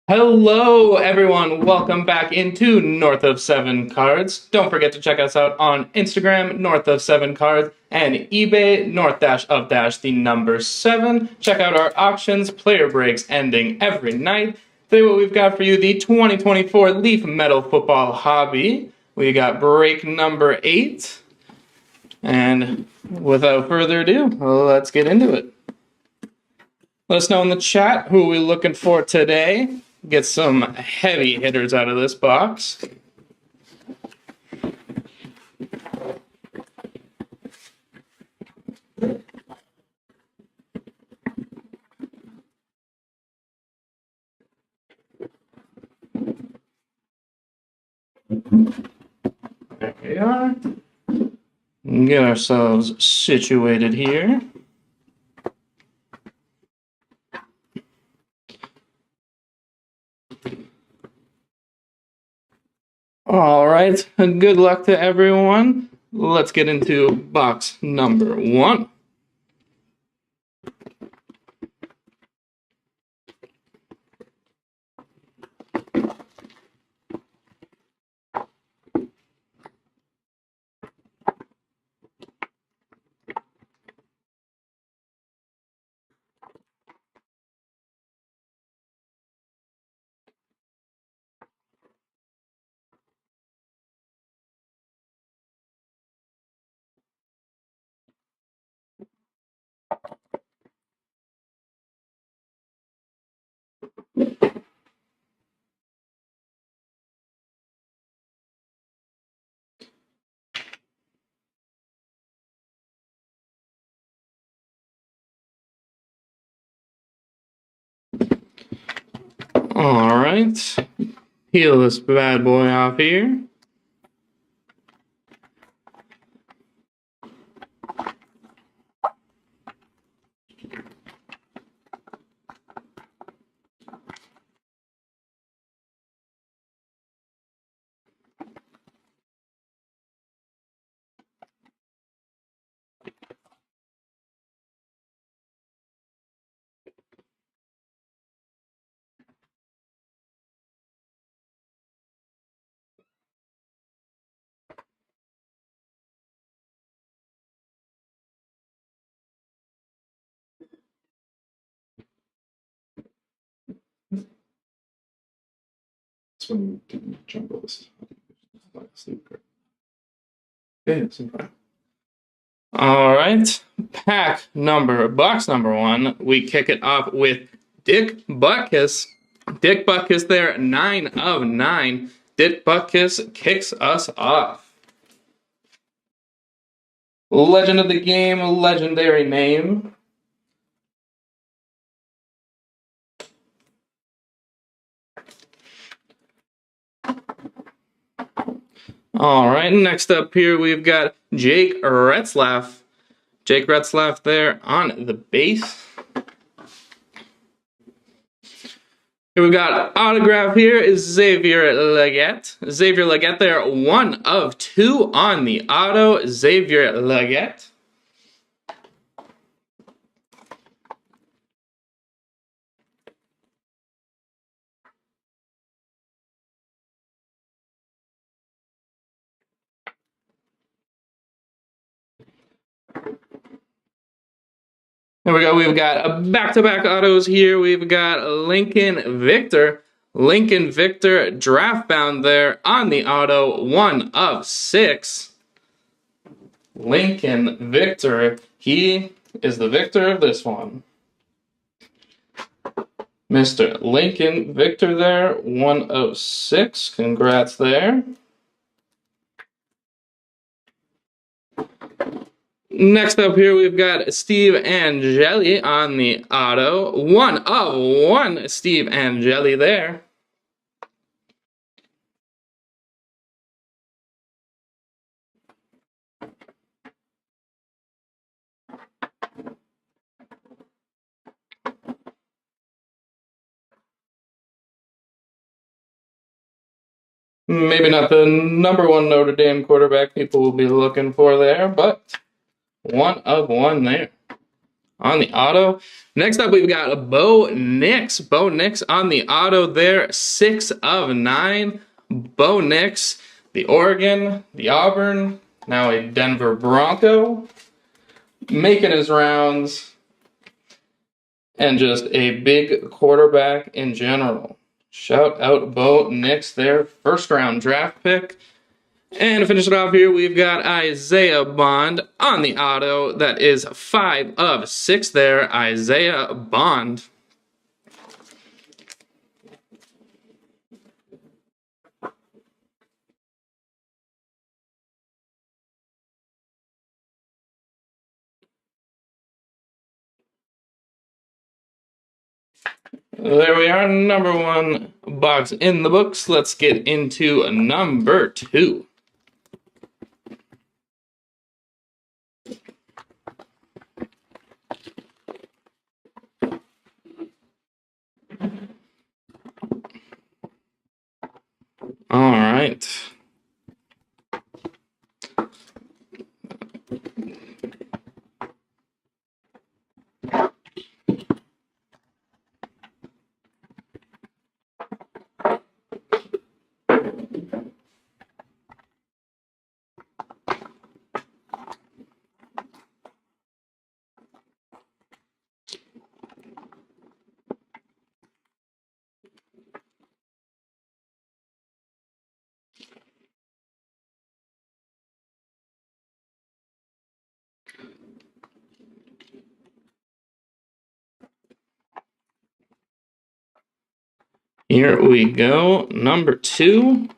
Hello, everyone. Welcome back into North of 7 Cards. Don't forget to check us out on Instagram, North of 7 Cards, and eBay, North-of-the number 7. Check out our auctions, player breaks ending every night. Today, what we've got for you, the 2024 Leaf Metal Football Hobby. We got break number 8. And without further ado, let's get into it. Let us know in the chat who we're looking for today. Get some heavy hitters out of this box. There we are. Get ourselves situated here. All right, good luck to everyone. Let's get into box number 1. All right, peel this bad boy off here. This one can jumble this. All right, box number 1. We kick it off with Dick Butkus. Dick Butkus there, 9 of 9. Dick Butkus kicks us off. Legend of the game, legendary name. All right, next up here we've got Jake Retzlaff. Jake Retzlaff there on the base. Here we've got autograph here is Xavier Legette. Xavier Legette there, 1 of 2 on the auto. Xavier Legette. There we go. We've got back-to-back autos here. We've got Lincoln Victor. Lincoln Victor draft bound there on the auto, 1 of 6. Lincoln Victor. He is the victor of this one. Mr. Lincoln Victor there, 1 of 6. Congrats there. Next up here, we've got Steve Angeli on the auto. 1 of 1, Steve Angeli there. Maybe not the number 1 Notre Dame quarterback people will be looking for there, but 1 of 1 there on the auto. Next up, we've got Bo Nix. Bo Nix on the auto there, 6 of 9. Bo Nix, the Oregon, the Auburn, now a Denver Bronco, making his rounds, and just a big quarterback in general. Shout out Bo Nix there, first round draft pick. And to finish it off here, we've got Isaiah Bond on the auto. That is 5 of 6 there, Isaiah Bond. There we are, number 1 box in the books. Let's get into number 2. All right. Here we go, number 2.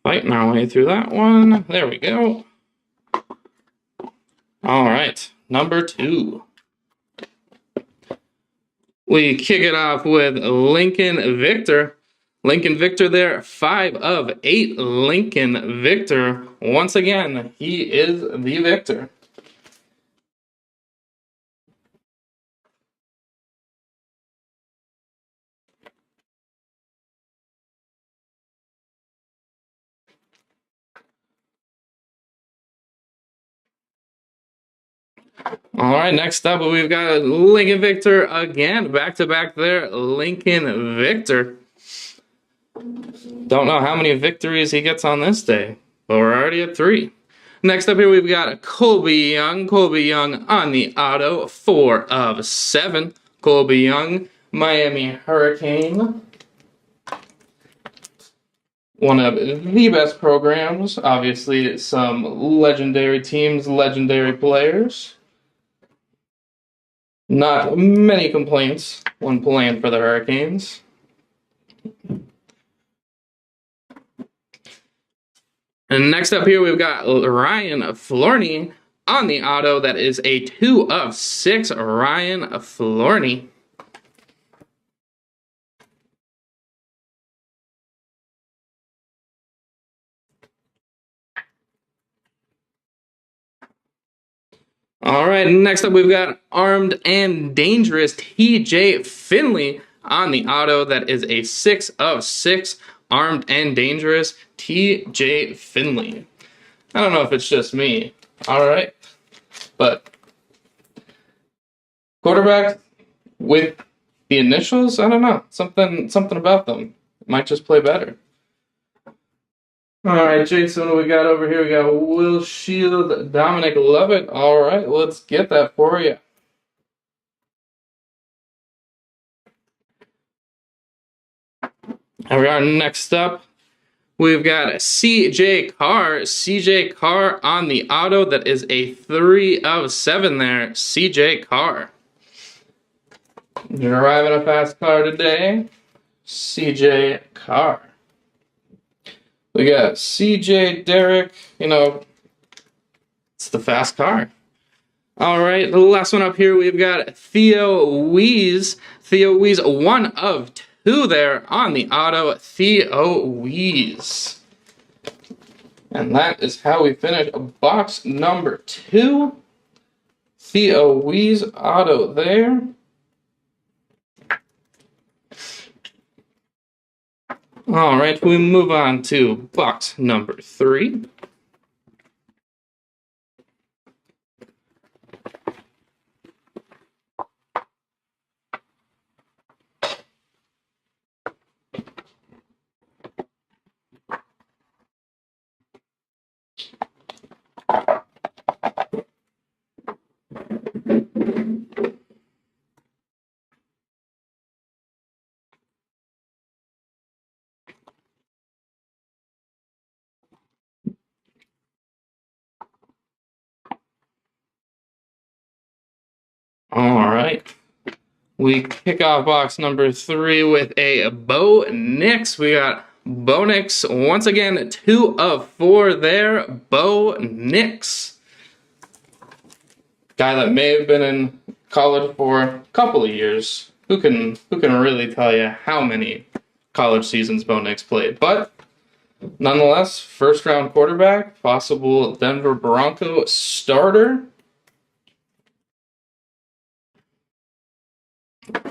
Fighting our way through that one. There we go. All right, number 2. We kick it off with Lincoln Victor. Lincoln Victor there, 5 of 8. Lincoln Victor. Once again, he is the victor. All right, next up, we've got Lincoln Victor again, back-to-back there, Lincoln Victor. Don't know how many victories he gets on this day, but we're already at 3. Next up here, we've got Colby Young. Colby Young on the auto, 4 of 7. Colby Young, Miami Hurricane. One of the best programs, obviously some legendary teams, legendary players. Not many complaints when playing for the Hurricanes. And next up here, we've got Ryan Florney on the auto. That is a 2 of 6, Ryan Florney. All right, next up we've got Armed and Dangerous TJ Finley on the auto. That is a 6 of 6, Armed and Dangerous TJ Finley. I don't know if it's just me. All right, but quarterback with the initials, I don't know, something about them. It might just play better. All right, Jason, what we got over here? We got Will Shield, Dominic Lovett. All right, let's get that for you. And we are next up. We've got CJ Carr. CJ Carr on the auto. That is a 3 of 7 there. CJ Carr. You're arriving a fast car today. CJ Carr. We got CJ Derrick, it's the fast car. All right, the last one up here, we've got Theo Wease. Theo Wease, 1 of 2 there on the auto, Theo Wease. And that is how we finish box number 2. Theo Wease auto there. All right, we move on to box number 3. All right. We kick off box number 3 with a Bo Nix. We got Bo Nix once again, 2 of 4 there. Bo Nix. Guy that may have been in college for a couple of years. Who can really tell you how many college seasons Bo Nix played? But nonetheless, first round quarterback, possible Denver Bronco starter.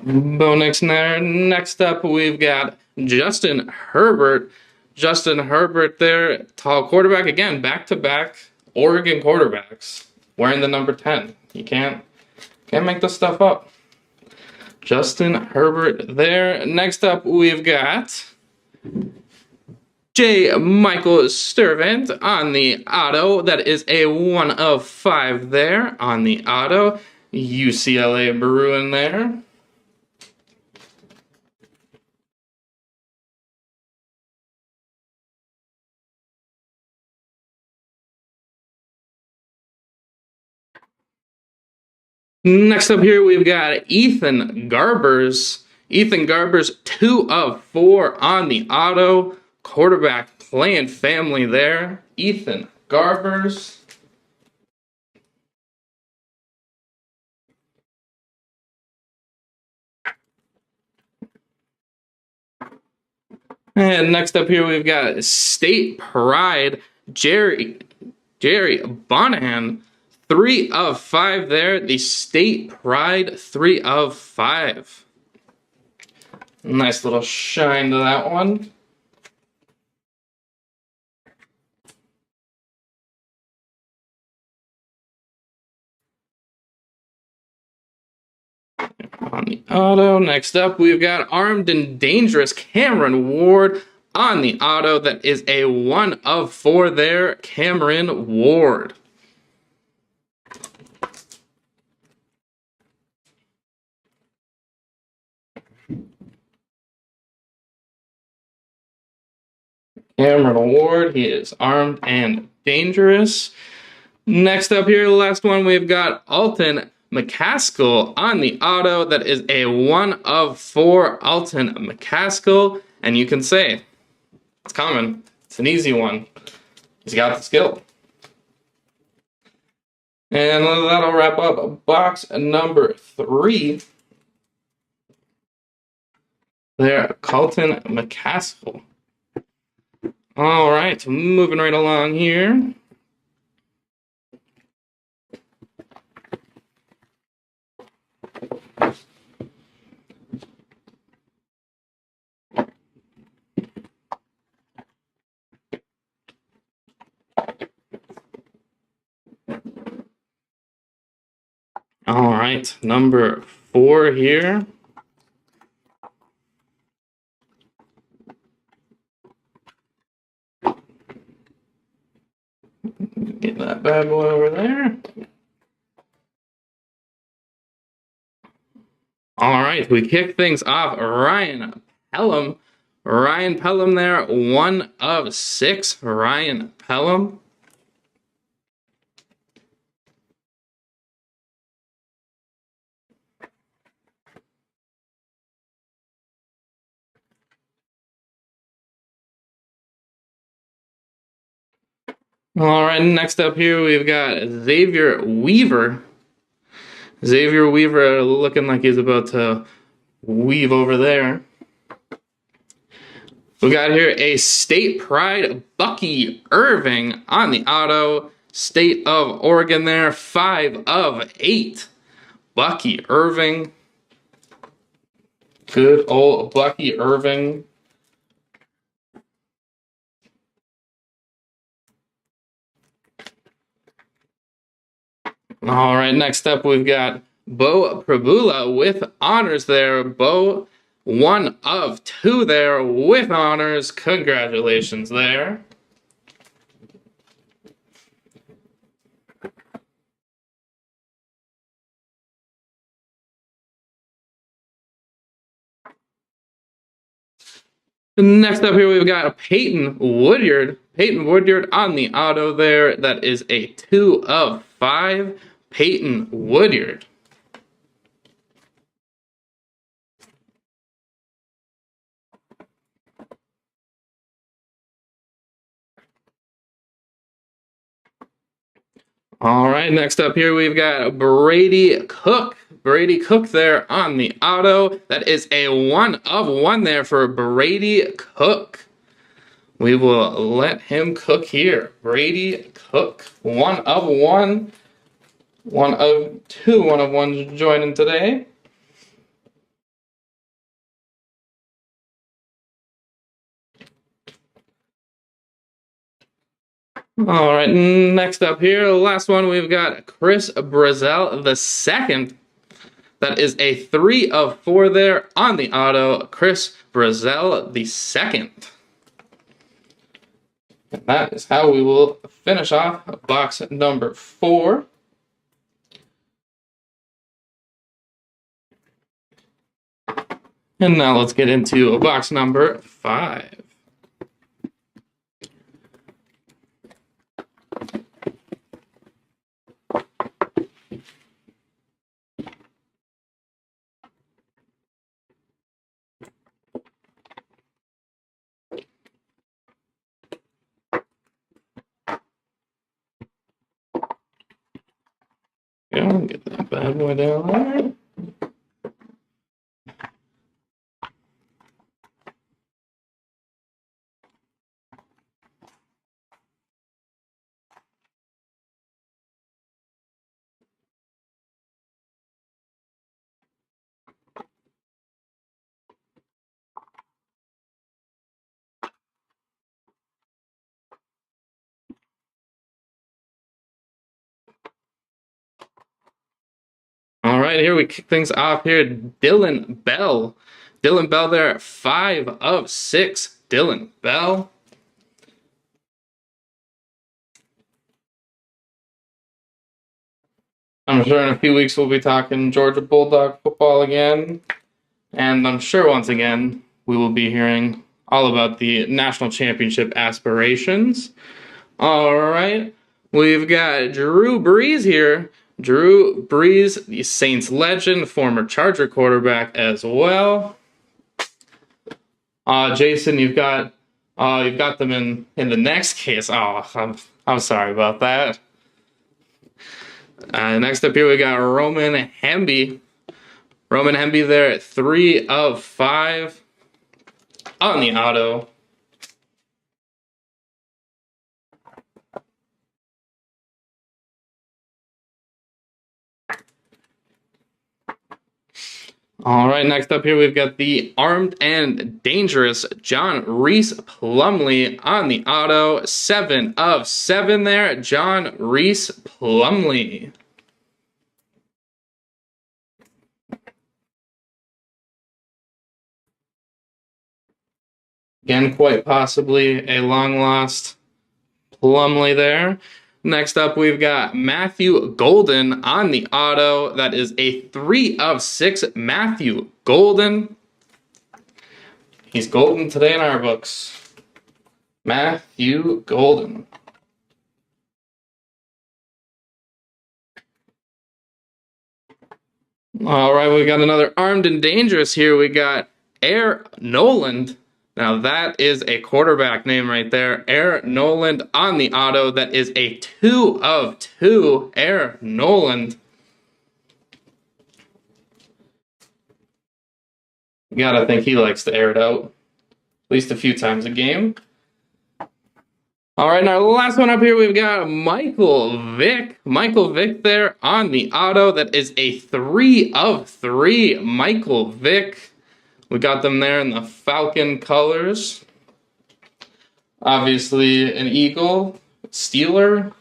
Bo Nix there. Next up, we've got Justin Herbert. Justin Herbert there, tall quarterback. Again, back-to-back Oregon quarterbacks wearing the number 10. You can't make this stuff up. Justin Herbert there. Next up, we've got J. Michael Sturvant on the auto. That is a 1 of 5 there on the auto. UCLA Bruin there. Next up here, we've got Ethan Garbers. Ethan Garbers, 2 of 4 on the auto. Quarterback playing family there. Ethan Garbers. And next up here, we've got State Pride, Jerry Bonahan. 3 of 5 there. The State Pride, 3 of 5. Nice little shine to that one. On the auto. Next up, we've got Armed and Dangerous Cameron Ward on the auto. That is a 1 of 4 there. Cameron Ward. Cameron Ward, he is armed and dangerous. Next up here, the last one, we've got Alton McCaskill on the auto. That is a 1 of 4 Alton McCaskill. And you can say, it's coming. It's an easy one. He's got the skill. And that'll wrap up box number 3. There, Colton McCaskill. All right, moving right along here. All right, number 4 here. Get that bad boy over there. All right, we kick things off. Ryan Pelham. Ryan Pelham there, 1 of 6. Ryan Pelham. All right, next up here, we've got Xavier Weaver. Xavier Weaver looking like he's about to weave over there. We got here a State Pride Bucky Irving on the auto. State of Oregon there, 5 of 8. Bucky Irving. Good old Bucky Irving. All right, next up we've got Bo Prabula with honors there. Bo, 1 of 2 there with honors. Congratulations there. Next up here, we've got Peyton Woodyard. Peyton Woodyard on the auto there. That is a 2 of 5. Peyton Woodyard. All right, next up here, we've got Brady Cook. Brady Cook there on the auto. That is a 1 of 1 there for Brady Cook. We will let him cook here. Brady Cook, 1 of 1. 1 of 2 1 of 1s joining today. All right, next up here, the last one, we've got Chris Brazzell the second. That is a 3 of 4 there on the auto. Chris Brazzell the second. And that is how we will finish off box number 4. And now let's get into box number 5. Go, get that bad boy down there. All right, here we kick things off here. Dylan Bell. Dylan Bell there, 5 of 6. Dylan Bell. I'm sure in a few weeks we'll be talking Georgia Bulldog football again. And I'm sure once again we will be hearing all about the national championship aspirations. All right, we've got Drew Brees here. Drew Brees, the Saints legend, former Charger quarterback as well. Jason, you've got them in the next case. Oh, I'm sorry about that. Next up here we got Roman Hemby. Roman Hemby there at 3 of 5 on the auto. All right, next up here we've got the armed and dangerous John Rhys Plumlee on the auto. 7 of 7 there, John Rhys Plumlee. Again, quite possibly a long-lost Plumlee there. Next up, we've got Matthew Golden on the auto. That is a 3 of 6 Matthew Golden. He's golden today in our books. Matthew Golden. All right, we got another armed and dangerous here. We got Air Noland. Now that is a quarterback name right there. Air Noland on the auto. That is a 2 of 2. Air Noland. You gotta think he likes to air it out at least a few times a game. All right, now the last one up here, we've got Michael Vick. Michael Vick there on the auto. That is a 3 of 3. Michael Vick. We got them there in the Falcon colors. Obviously an Eagle, Steeler.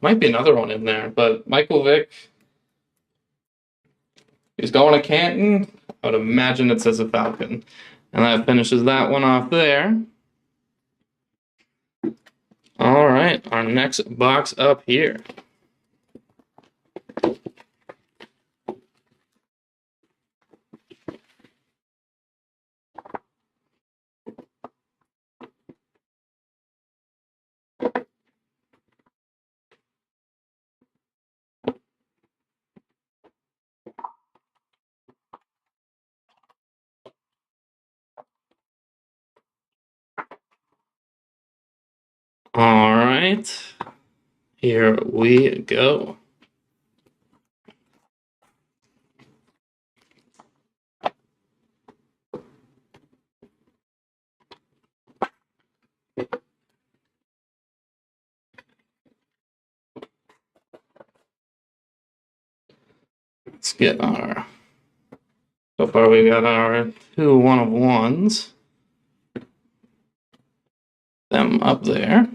Might be another one in there, but Michael Vick. He's going to Canton. I would imagine it says a Falcon. And that finishes that one off there. All right, our next box up here. All right. Here we go. Let's get our. So far, we got our 2 1-of-1s. Them up there.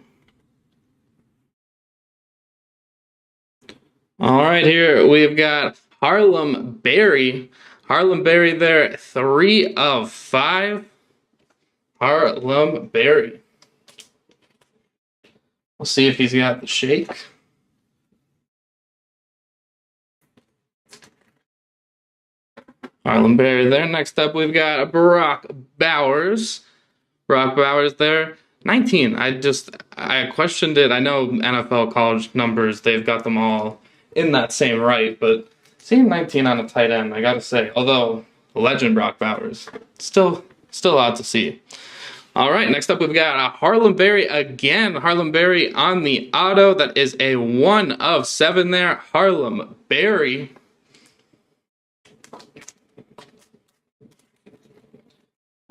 All right, here we've got Harlem Berry. Harlem Berry there, 3 of 5. Harlem Berry. We'll see if he's got the shake. Harlem Berry there. Next up, we've got Brock Bowers. Brock Bowers there, 19. I questioned it. I know NFL college numbers, they've got them all in that same right, but seeing 19 on a tight end, I gotta say, although legend Brock Bowers, still out to see. All right, next up we've got Harlem Berry again. Harlem Berry on the auto. That is a 1 of 7 there. Harlem Berry.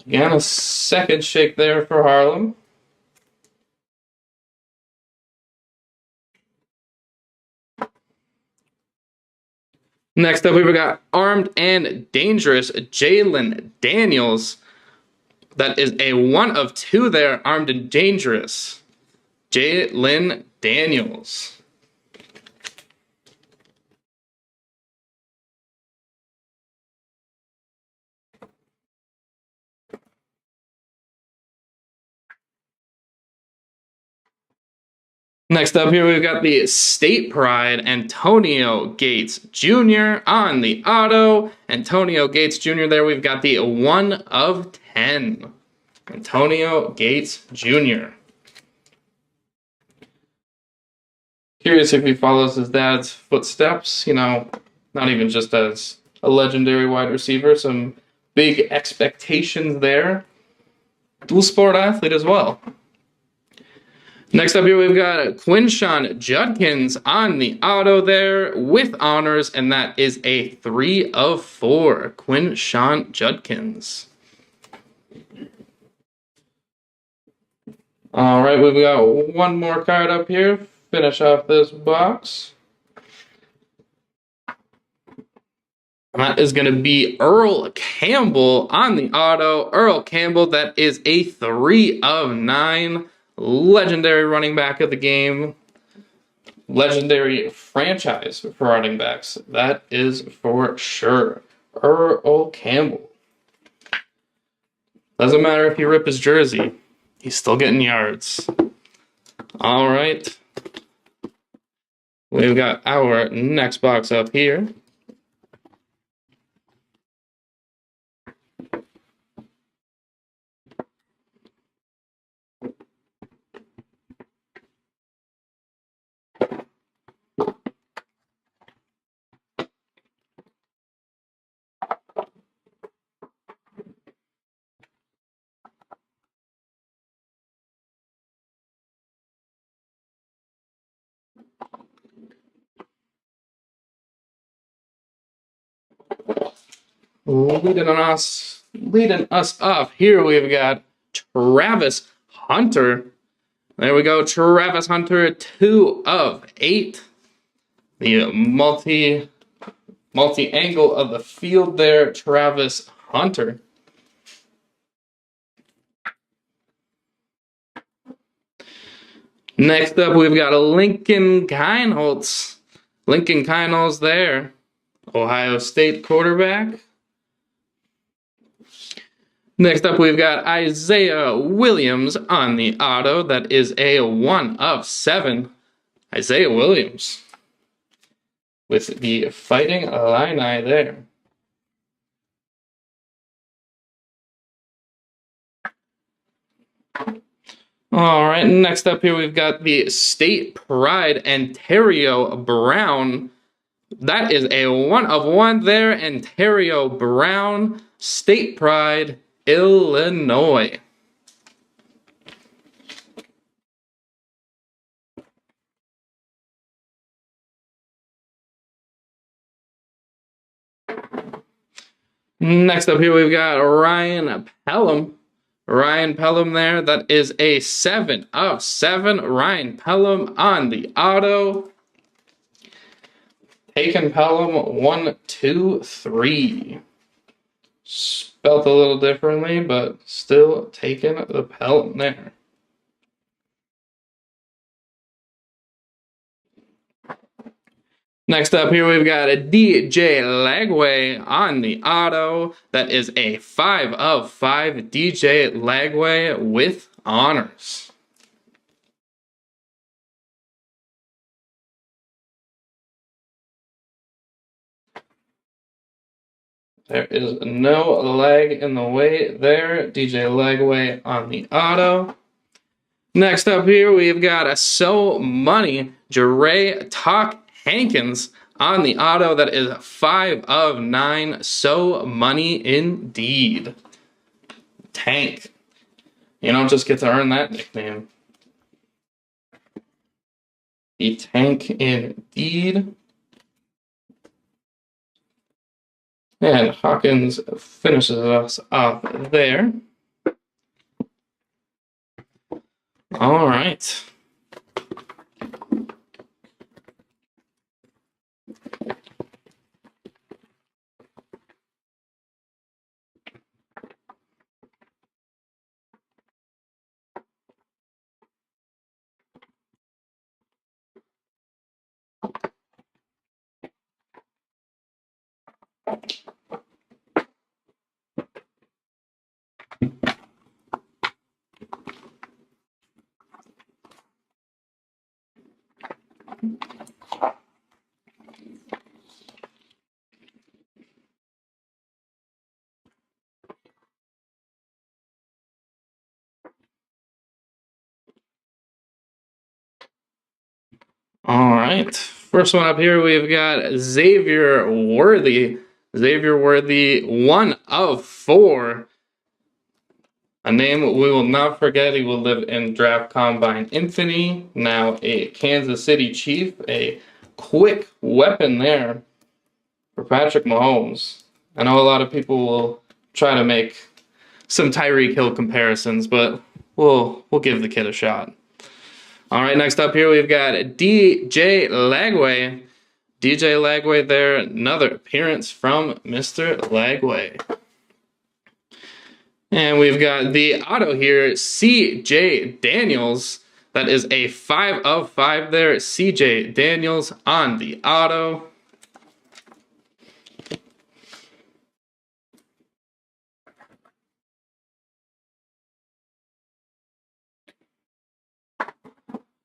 Again, a second shake there for Harlem. Next up, we've got Armed and Dangerous, Jalen Daniels. That is a 1 of 2 there, Armed and Dangerous. Jalen Daniels. Next up here, we've got the State Pride, Antonio Gates Jr. on the auto. Antonio Gates Jr. there, we've got the 1 of 10. Antonio Gates Jr. Curious if he follows his dad's footsteps, not even just as a legendary wide receiver, some big expectations there. Dual sport athlete as well. Next up here, we've got Quinshon Judkins on the auto there with honors, and that is a 3 of 4. Quinshon Judkins. All right, we've got one more card up here. Finish off this box. And that is going to be Earl Campbell on the auto. Earl Campbell, that is a 3 of 9. Legendary running back of the game. Legendary franchise for running backs. That is for sure. Earl Campbell. Doesn't matter if you rip his jersey. He's still getting yards. All right. We've got our next box up here. Leading us off here, we've got Travis Hunter. There we go, Travis Hunter, 2 of 8. The multi-angle of the field there, Travis Hunter. Next up, we've got a Lincoln Kienholz. Lincoln Kienholz there, Ohio State quarterback. Next up, we've got Isaiah Williams on the auto. That is a 1 of 7. Isaiah Williams with the Fighting Illini there. All right, next up here, we've got the State Pride, Ontario Brown. That is a 1 of 1 there, Ontario Brown, State Pride, Illinois. Next up here, we've got Ryan Pelham. Ryan Pelham there. That is a 7 of 7. Ryan Pelham on the auto. Taken Pelham 1, 2, 3. Spelt a little differently, but still taking the Pelham there. Next up here, we've got a DJ Lagway on the auto. That is a 5 of 5 DJ Lagway with honors. There is no lag in the way there. DJ Lagway on the auto. Next up here, we've got a So Money Jeray Talk Hankins on the auto. That is 5 of 9. So Money indeed. Tank. You don't just get to earn that nickname. The Tank indeed. And Hawkins finishes us off there. All right. All right. First one up here, we've got Xavier Worthy. Xavier Worthy, 1 of 4. A name we will not forget. He will live in Draft Combine Infamy. Now a Kansas City Chief. A quick weapon there for Patrick Mahomes. I know a lot of people will try to make some Tyreek Hill comparisons, but we'll give the kid a shot. All right, next up here, we've got DJ Lagway. DJ Lagway there, another appearance from Mr. Lagway. And we've got the auto here, CJ Daniels. That is a 5 of 5 there, CJ Daniels on the auto.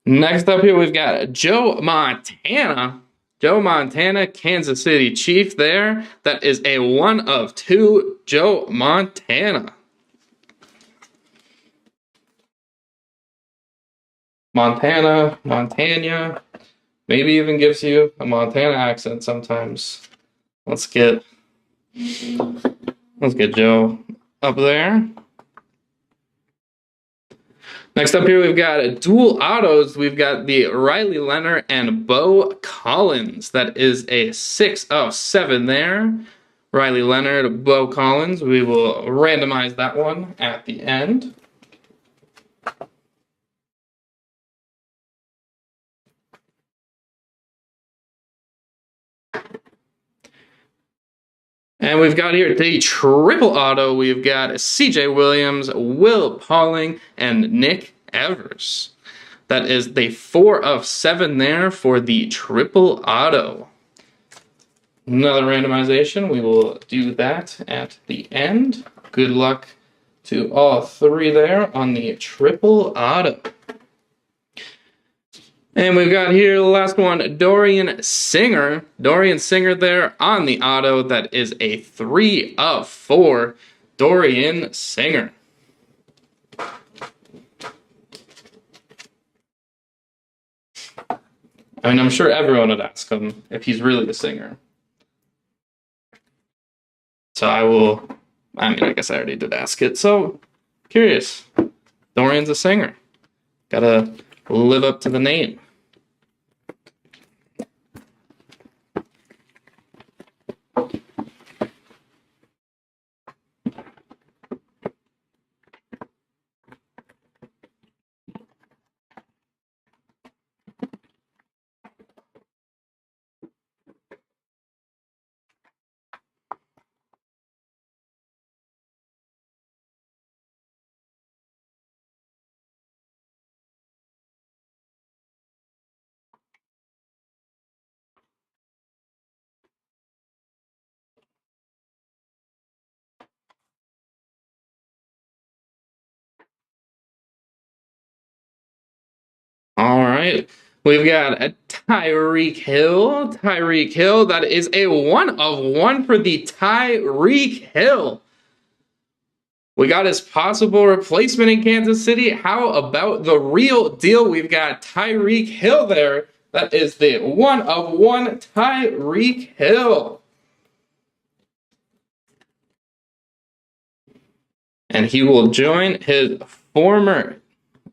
Next up here, we've got Joe Montana. Joe Montana, Kansas City Chief there. That is a 1 of 2, Joe Montana. Montana, maybe even gives you a Montana accent sometimes. Let's get Joe up there. Next up here, we've got dual autos. We've got the Riley Leonard and Bo Collins. That is a 6 of 7 there. Riley Leonard, Bo Collins. We will randomize that one at the end. And we've got here the triple auto. We've got CJ Williams, Will Pauling, and Nick Evers. That is the 4 of 7 there for the triple auto. Another randomization. We will do that at the end. Good luck to all 3 there on the triple auto. And we've got here the last one, Dorian Singer. Dorian Singer there on the auto. That is a 3 of 4, Dorian Singer. I mean, I'm sure everyone would ask him if he's really a singer. So I guess I already did ask it. So, curious. Dorian's a singer. Gotta live up to the name. right. We've got a Tyreek Hill. Tyreek Hill, that is a 1 of 1 for the Tyreek Hill. We got his possible replacement in Kansas City. How about the real deal? We've got Tyreek Hill there. That is the 1 of 1 Tyreek Hill. And he will join his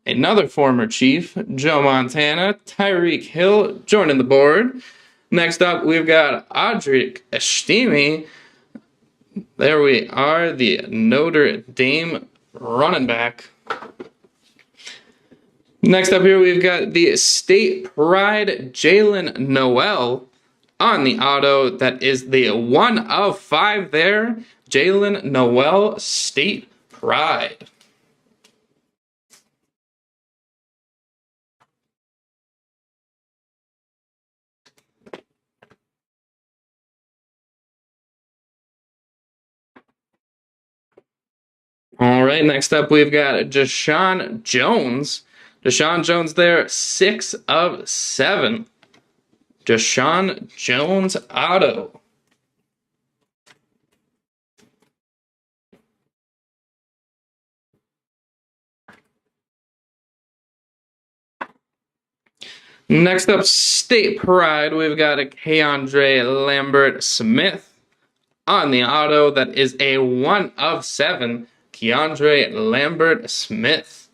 another former Chief, Joe Montana. Tyreek Hill joining the board. Next up, we've got Audric Estime. There we are, the Notre Dame running back. Next up here, we've got the State Pride Jalen Noel on the auto. That is the 1 of 5 there. Jalen Noel, State Pride. All right, next up we've got Deshaun Jones. Deshaun Jones there, 6 of 7. Deshaun Jones auto. Next up, State Pride. We've got a Keandre Lambert Smith on the auto. That is a 1 of 7. Keandre Lambert Smith.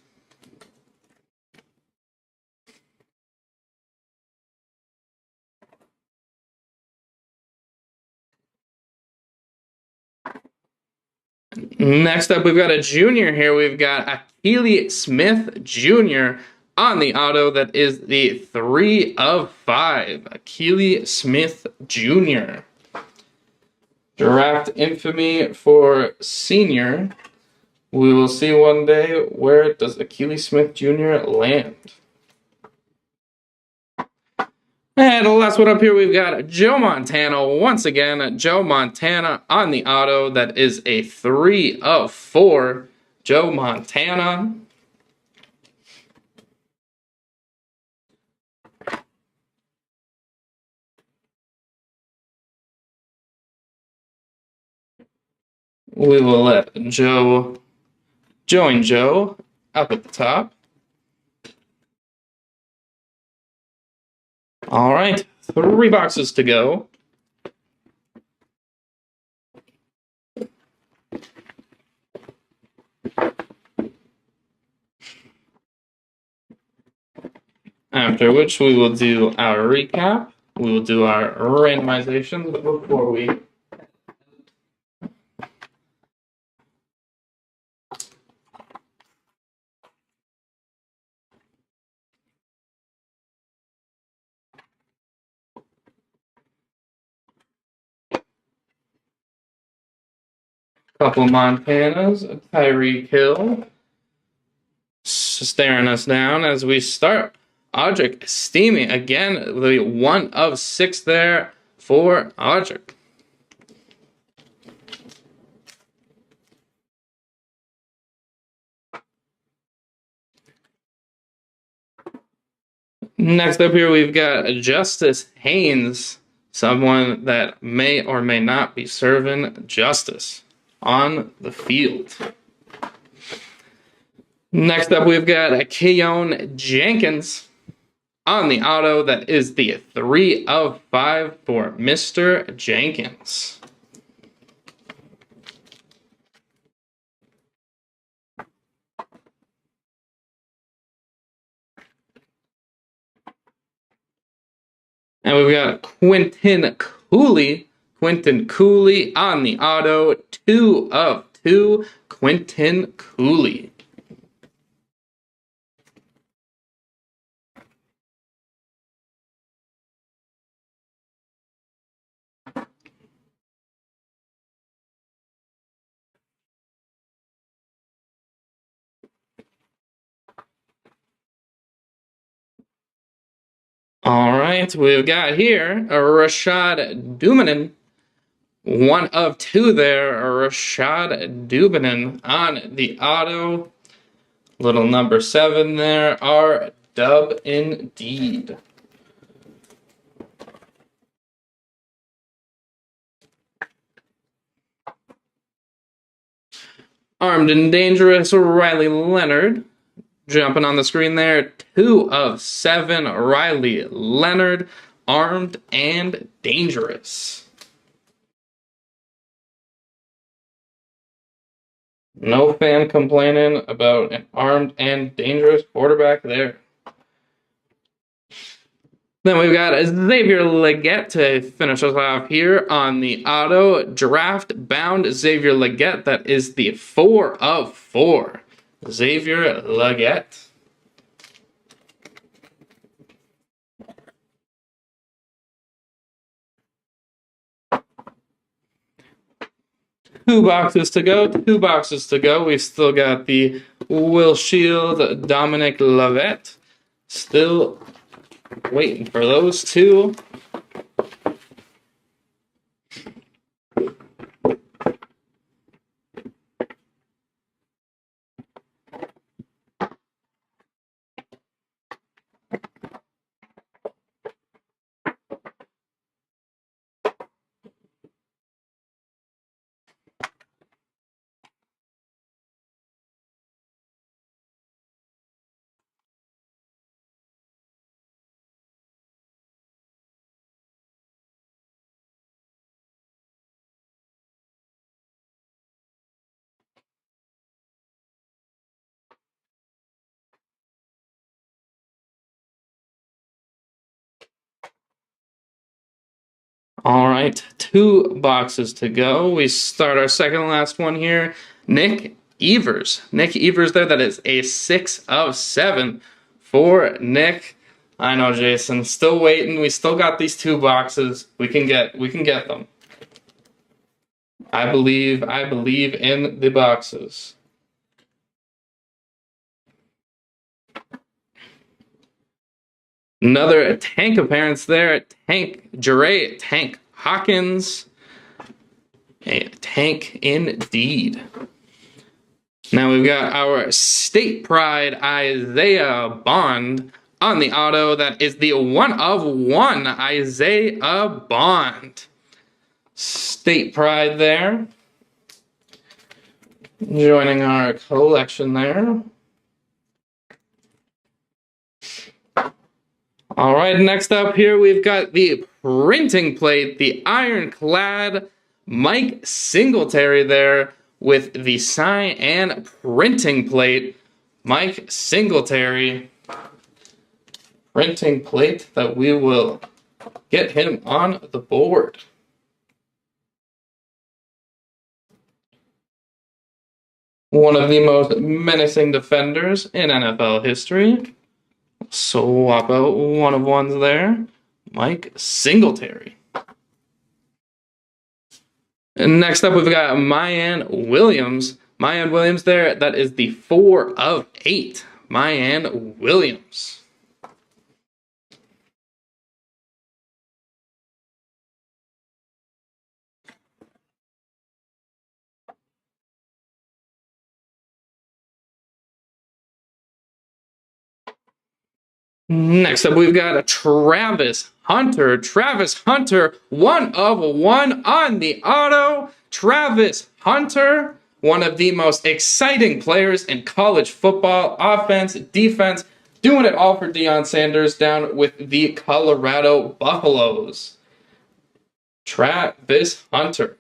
Next up, we've got a junior here. We've got Akili Smith Jr. on the auto. That is the 3 of 5. Akili Smith Jr. Draft infamy for senior. We will see one day where does Akili Smith Jr. land. And the last one up here, we've got Joe Montana. Once again, Joe Montana on the auto. That is a 3 of 4. Joe Montana. We will let Joe join Joe up at the top. All right, 3 boxes to go. After which we will do our recap. We will do our randomizations before we couple Montanas, Tyreek Hill staring us down as we start. Audric Estime again, the 1 of 6 there for Audric. Next up here, we've got Justice Haynes, someone that may or may not be serving justice on the field. Next up, we've got Keon Jenkins on the auto. That is the 3 of 5 for Mr. Jenkins. And we've got Quentin Cooley. Quentin Cooley on the auto. 2 of 2. Quentin Cooley. All right, we've got here a Rashad Dumanin. 1 of 2 there, Rashad Dumanin on the auto. Little number 7 there, dub indeed. Armed and Dangerous, Riley Leonard. Jumping on the screen there, 2 of 7, Riley Leonard, Armed and Dangerous. No fan complaining about an armed and dangerous quarterback there. Then we've got Xavier Legette to finish us off here on the auto draft bound Xavier Legette. That is the 4 of 4. Xavier Legette. Two boxes to go. We've still got the Will Shield, Dominic Lovett. Still waiting for those two. All right, 2 boxes to go. We start our second and last one here. Nick Evers. Nick Evers there, that is a 6 of 7 for Nick. I know, Jason, still waiting. We still got these 2 boxes. We can get them. I believe in the boxes. Another Tank appearance there. Tank Jeray, Tank Hawkins. A Tank indeed. Now we've got our State Pride Isaiah Bond on the auto. That is the 1 of 1 Isaiah Bond. State Pride there. Joining our collection there. All right, next up here, we've got the printing plate, the ironclad Mike Singletary there with the sign and printing plate. Mike Singletary, printing plate that we will get him on the board. One of the most menacing defenders in NFL history. Swap out 1 of 1s there. Mike Singletary. And next up, we've got Mayan Williams. Mayan Williams there, that is the 4 of 8. Mayan Williams. Next up, we've got a Travis Hunter. Travis Hunter, 1 of 1 on the auto. Travis Hunter, one of the most exciting players in college football, offense, defense, doing it all for Deion Sanders down with the Colorado Buffaloes. Travis Hunter.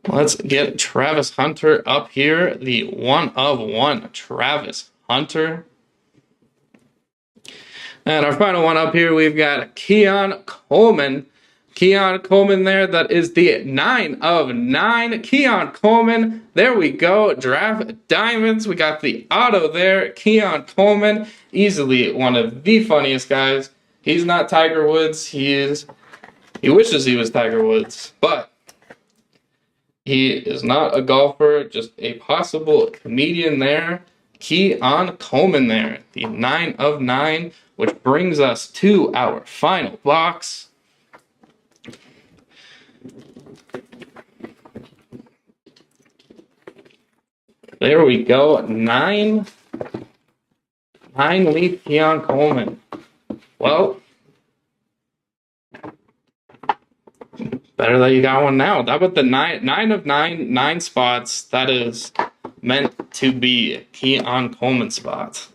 Let's get Travis Hunter up here, the 1 of 1 Travis Hunter. And our final one up here, we've got Keon Coleman. Keon Coleman there, that is the 9 of 9. Keon Coleman, there we go. Draft Diamonds. We got the auto there. Keon Coleman, easily one of the funniest guys. He's not Tiger Woods. He wishes he was Tiger Woods, but he is not a golfer, just a possible comedian there. Keon Coleman there, the 9 of 9, which brings us to our final box. There we go, 9 9-leaf Keon Coleman. Well, better that you got one now. That was the nine of nine spots. That is meant to be Keon Coleman spots.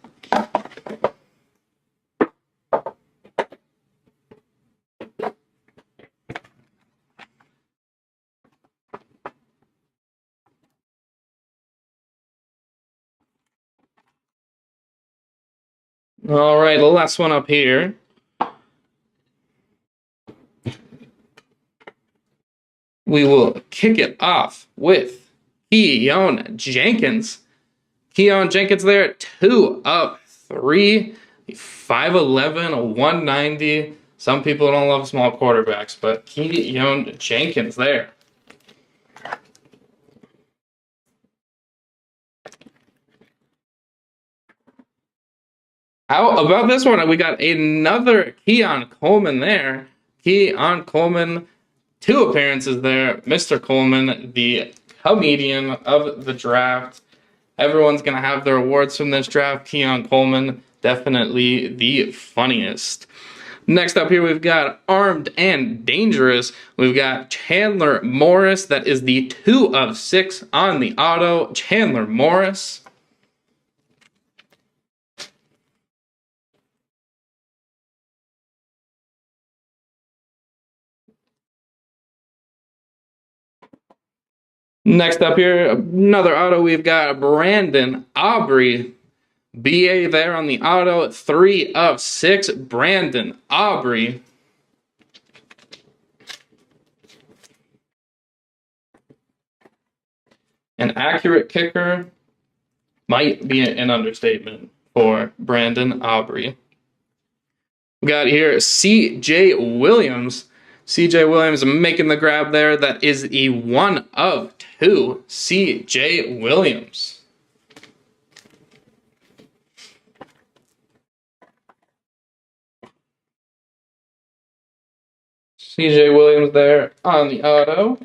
All right, the last one up here. We will kick it off with Keon Jenkins. Keon Jenkins there, 2 of 3, 5'11", 190. Some people don't love small quarterbacks, but Keon Jenkins there. How about this one? We got another Keon Coleman there. Keon Coleman, 2 appearances there. Mr. Coleman, the comedian of the draft. Everyone's going to have their awards from this draft. Keon Coleman, definitely the funniest. Next up here, we've got Armed and Dangerous. We've got Chandler Morris. That is the 2 of 6 on the auto. Chandler Morris. Next up here, another auto, we've got Brandon Aubrey. BA there on the auto, 3 of 6, Brandon Aubrey. An accurate kicker might be an understatement for Brandon Aubrey. We got here CJ Williams. CJ Williams making the grab there. That is the 1 of 2, CJ Williams. CJ Williams there on the auto.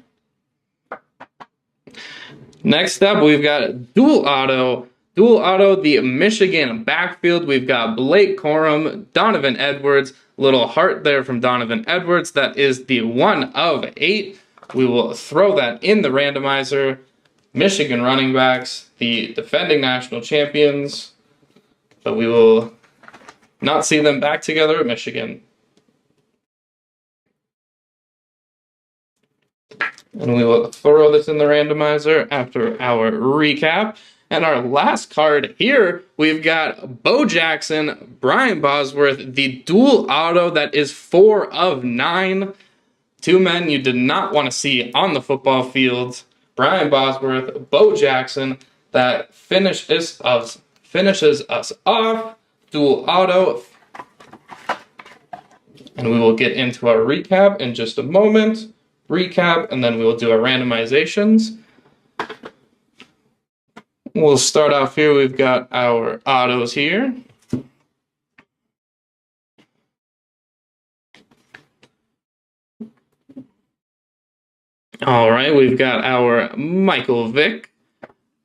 Next up, we've got dual auto. Dual auto, the Michigan backfield. We've got Blake Corum, Donovan Edwards. Little heart there from Donovan Edwards. That is the 1 of 8. We will throw that in the randomizer. Michigan running backs, the defending national champions. But we will not see them back together at Michigan. And we will throw this in the randomizer after our recap. And our last card here, we've got Bo Jackson, Brian Bosworth, the dual auto that is 4 of 9. 2 men you did not want to see on the football field. Brian Bosworth, Bo Jackson, that finishes us off. Dual auto. And we will get into our recap in just a moment. Recap, and then we will do our randomizations. We'll start off here. We've got our autos here. All right, we've got our Michael Vick,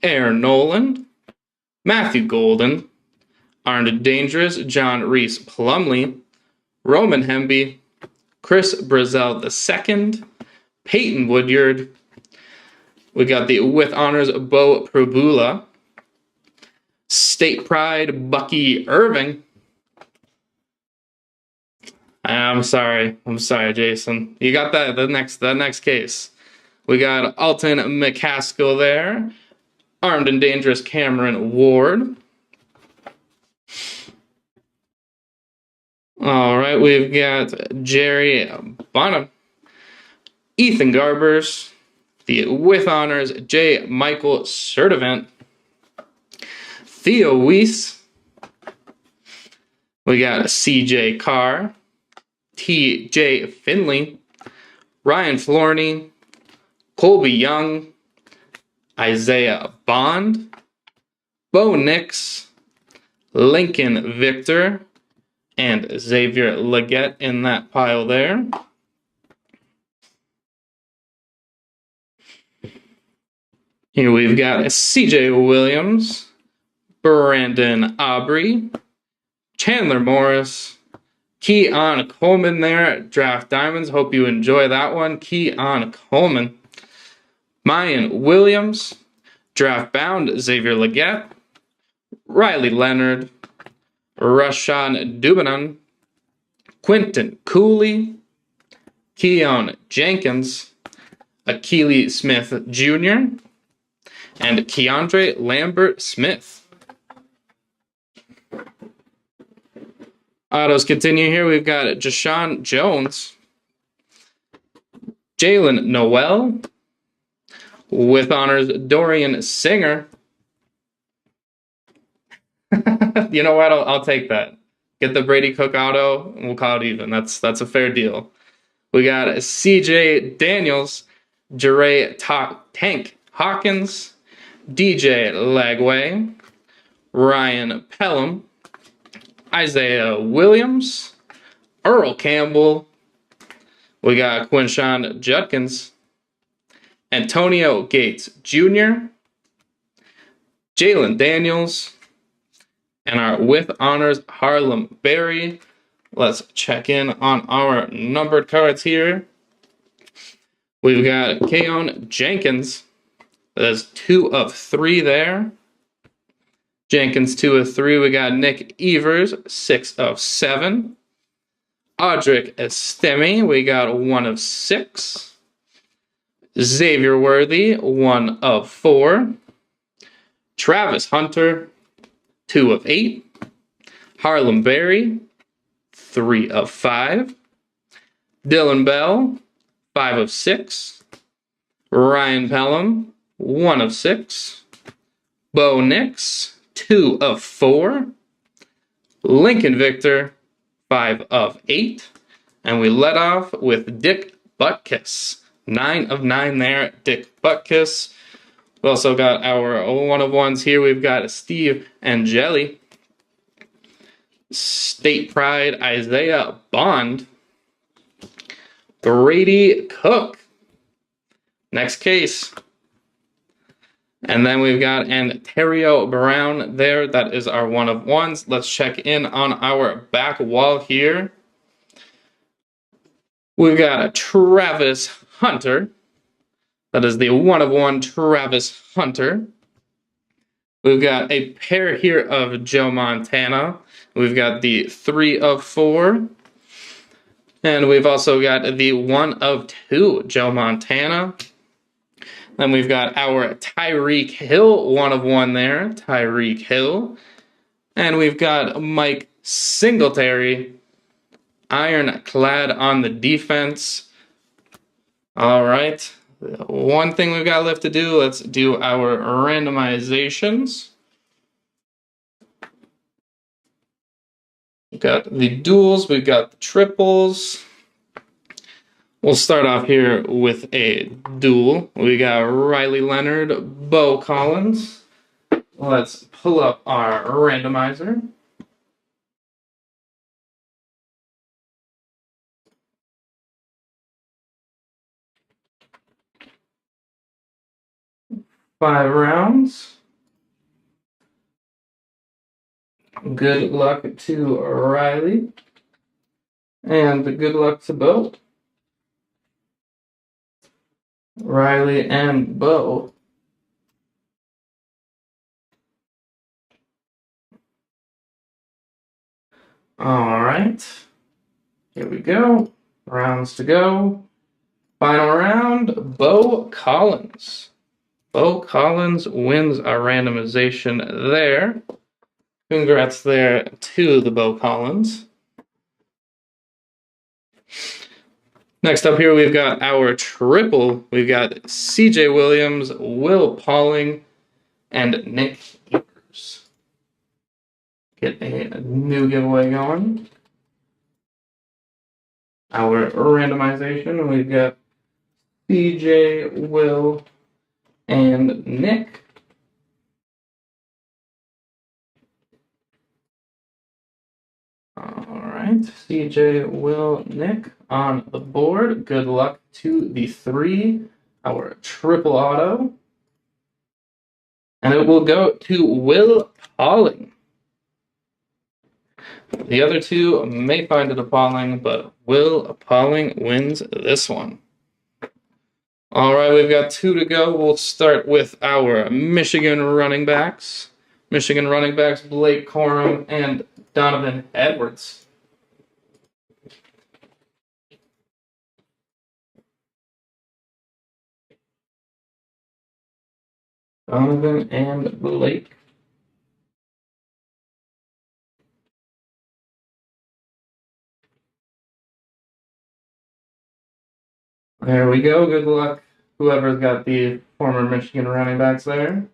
Aaron Noland, Matthew Golden, Armed Dangerous, John Reese Plumlee, Roman Hemby, Chris Brazzell II, Peyton Woodyard. We got the with honors Bo Prabula, State Pride Bucky Irving. I'm sorry, Jason. You got that the next case. We got Alton McCaskill there, Armed and Dangerous Cameron Ward. All right, we've got Jerry Bonham, Ethan Garbers, the with honors J. Michael Sertivant, Theo Weiss. We got C.J. Carr, T.J. Finley, Ryan Florney, Colby Young, Isaiah Bond, Bo Nix, Lincoln Victor, and Xavier Legette in that pile there. Here we've got C.J. Williams, Brandon Aubrey, Chandler Morris, Keon Coleman there, Draft Diamonds. Hope you enjoy that one. Keon Coleman. Mayan Williams, Draft Bound, Xavier Legette, Riley Leonard, Rashawn Dubanon, Quentin Cooley, Keon Jenkins, Akili Smith Jr., and Keandre Lambert Smith. Autos continue here. We've got Jashawn Jones, Jalen Noel, with honors Dorian Singer. You know what? I'll take that. Get the Brady Cook auto, and we'll call it even. That's a fair deal. We got CJ Daniels, Jeray Tank Hawkins, DJ Lagway, Ryan Pelham, Isaiah Williams, Earl Campbell. We got Quinshawn Judkins, Antonio Gates Jr., Jalen Daniels, and our with honors Harlem Berry. Let's check in on our numbered cards here. We've got Keon Jenkins. That's 2 of 3 there. Jenkins 2 of 3. We got Nick Evers, 6 of 7. Audric Estemi, we got 1 of 6. Xavier Worthy, 1 of 4. Travis Hunter, 2 of 8. Harlem Berry, 3 of 5. Dylan Bell, 5 of 6. Ryan Pelham, 1 of 6. Bo Nix, 2 of 4. Lincoln Victor, 5 of 8. And we let off with Dick Butkus, 9 of 9 there, Dick Butkus. We also got our 1 of 1s here. We've got Steve Angeli, State Pride Isaiah Bond, Brady Cook. Next case. And then we've got Ontario Brown there. That is our 1 of 1s. Let's check in on our back wall here. We've got a Travis Hunter. That is the 1 of 1 Travis Hunter. We've got a pair here of Joe Montana. We've got the 3 of 4. And we've also got the 1 of 2 Joe Montana. Then we've got our Tyreek Hill, 1 of 1 there, Tyreek Hill. And we've got Mike Singletary, ironclad on the defense. All right, one thing we've got left to do, let's do our randomizations. We've got the duels, we've got the triples. We'll start off here with a duel. We got Riley Leonard, Bo Collins. Let's pull up our randomizer. Five rounds. Good luck to Riley. And good luck to Bo. Riley and Bo. All right. Here we go. Rounds to go. Final round, Bo Collins. Bo Collins wins our randomization there. Congrats there to the Bo Collins. Next up here, we've got our triple. We've got CJ Williams, Will Pauling, and Nick Evers. Get a new giveaway going. Our randomization, we've got CJ, Will, and Nick. All right, CJ, Will, Nick on the board. Good luck to the 3, our triple auto. And it will go to Will Pauling. The other two may find it appalling, but Will Appalling wins this one. All right, we've got 2 to go. We'll start with our Michigan running backs. Michigan running backs Blake Corum and Donovan Edwards. Donovan and Blake. There we go. Good luck, whoever's got the former Michigan running backs there.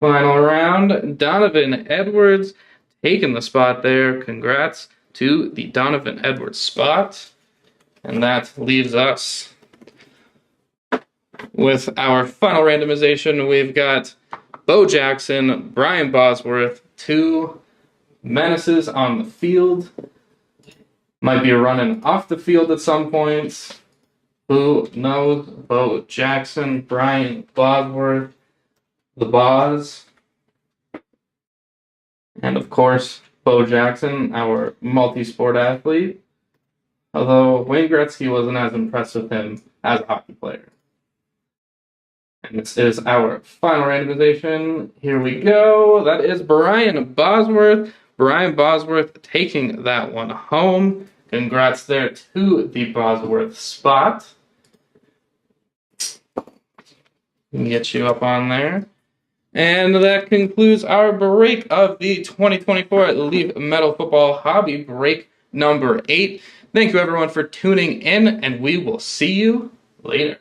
Final round, Donovan Edwards taking the spot there. Congrats to the Donovan Edwards spot. And that leaves us with our final randomization. We've got Bo Jackson, Brian Bosworth, 2 menaces on the field. Might be running off the field at some points. Who knows? Bo Jackson, Brian Bosworth, the Boz. And of course, Bo Jackson, our multi-sport athlete. Although Wayne Gretzky wasn't as impressed with him as a hockey player. And this is our final randomization. Here we go. That is Brian Bosworth. Brian Bosworth taking that one home. Congrats there to the Bosworth spot. Get you up on there. And that concludes our break of the 2024 Leaf Metal Football Hobby Break number 8. Thank you everyone for tuning in, and we will see you later.